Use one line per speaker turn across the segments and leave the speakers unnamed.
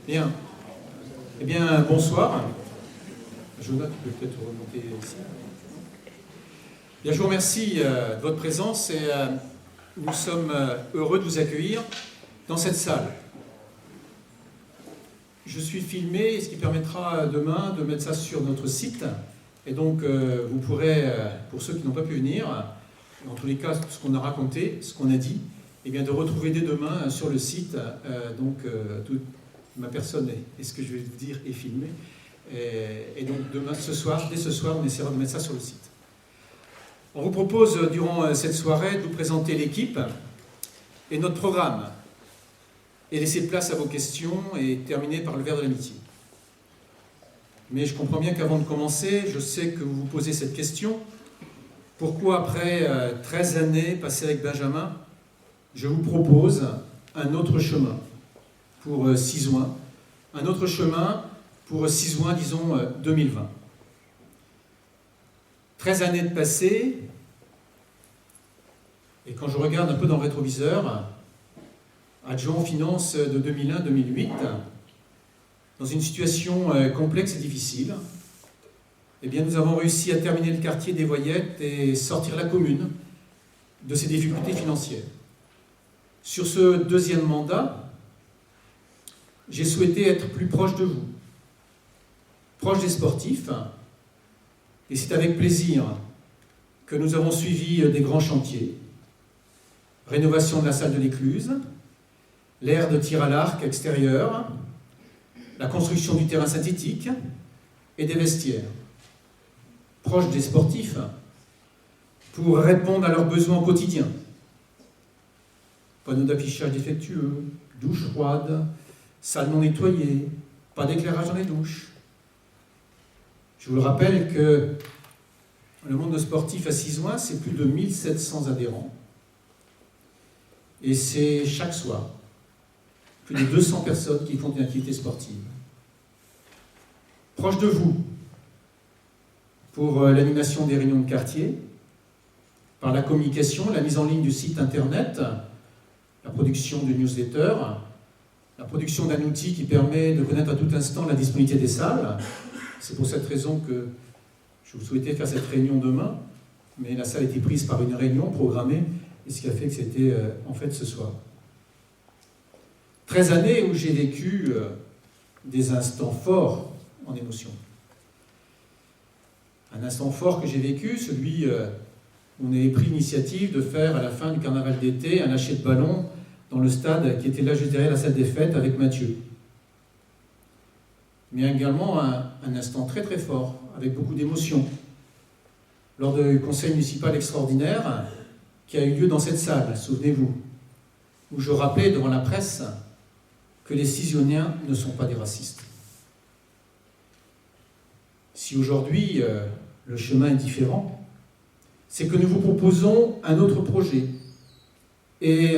Bien. Eh bien, bonsoir. Jonathan, tu peux peut-être remonter ici. Bien, je vous remercie de votre présence et nous sommes heureux de vous accueillir dans cette salle. Je suis filmé, ce qui permettra demain de mettre ça sur notre site. Et donc, vous pourrez, pour ceux qui n'ont pas pu venir, en tous les cas, ce qu'on a raconté, ce qu'on a dit, et bien de retrouver dès demain sur le site. Toute ma personne et ce que je vais vous dire est filmé. Et donc, dès ce soir, on essaiera de mettre ça sur le site. On vous propose, durant cette soirée, de vous présenter l'équipe et notre programme, et laisser place à vos questions et terminer par le verre de l'amitié. Mais je comprends bien qu'avant de commencer, je sais que vous vous posez cette question. Pourquoi, après 13 années passées avec Benjamin, je vous propose un autre chemin pour Cisoing, un autre chemin pour Cisoing, disons, 2020. 13 années de passé, et quand je regarde un peu dans le rétroviseur, adjoint aux finances de 2001-2008, dans une situation complexe et difficile, eh bien, nous avons réussi à terminer le quartier des Voyettes et sortir la commune de ses difficultés financières. Sur ce deuxième mandat, j'ai souhaité être plus proche de vous, proche des sportifs, et c'est avec plaisir que nous avons suivi des grands chantiers. Rénovation de la salle de l'Écluse, l'aire de tir à l'arc extérieur, la construction du terrain synthétique et des vestiaires. Proche des sportifs, pour répondre à leurs besoins au quotidien. Panneaux d'affichage défectueux, douches froides, salles non nettoyées, pas d'éclairage dans les douches. Je vous le rappelle que le monde sportif à Cisoing, c'est plus de 1700 adhérents. Et c'est chaque soir plus de 200 personnes qui font une activité sportive. Proche de vous, pour l'animation des réunions de quartier, par la communication, la mise en ligne du site internet, la production de newsletters, la production d'un outil qui permet de connaître à tout instant la disponibilité des salles. C'est pour cette raison que je vous souhaitais faire cette réunion demain, mais la salle a été prise par une réunion programmée, et ce qui a fait que c'était en fait ce soir. 13 années où j'ai vécu des instants forts en émotion. Un instant fort que j'ai vécu, celui où on avait pris l'initiative de faire à la fin du carnaval d'été un lâcher de ballon dans le stade qui était là juste derrière la salle des fêtes avec Mathieu. Mais également un instant très très fort, avec beaucoup d'émotion, lors du conseil municipal extraordinaire qui a eu lieu dans cette salle, souvenez-vous, où je rappelais devant la presse que les Cisioniens ne sont pas des racistes. Si aujourd'hui le chemin est différent, c'est que nous vous proposons un autre projet et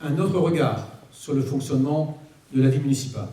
un autre regard sur le fonctionnement de la vie municipale.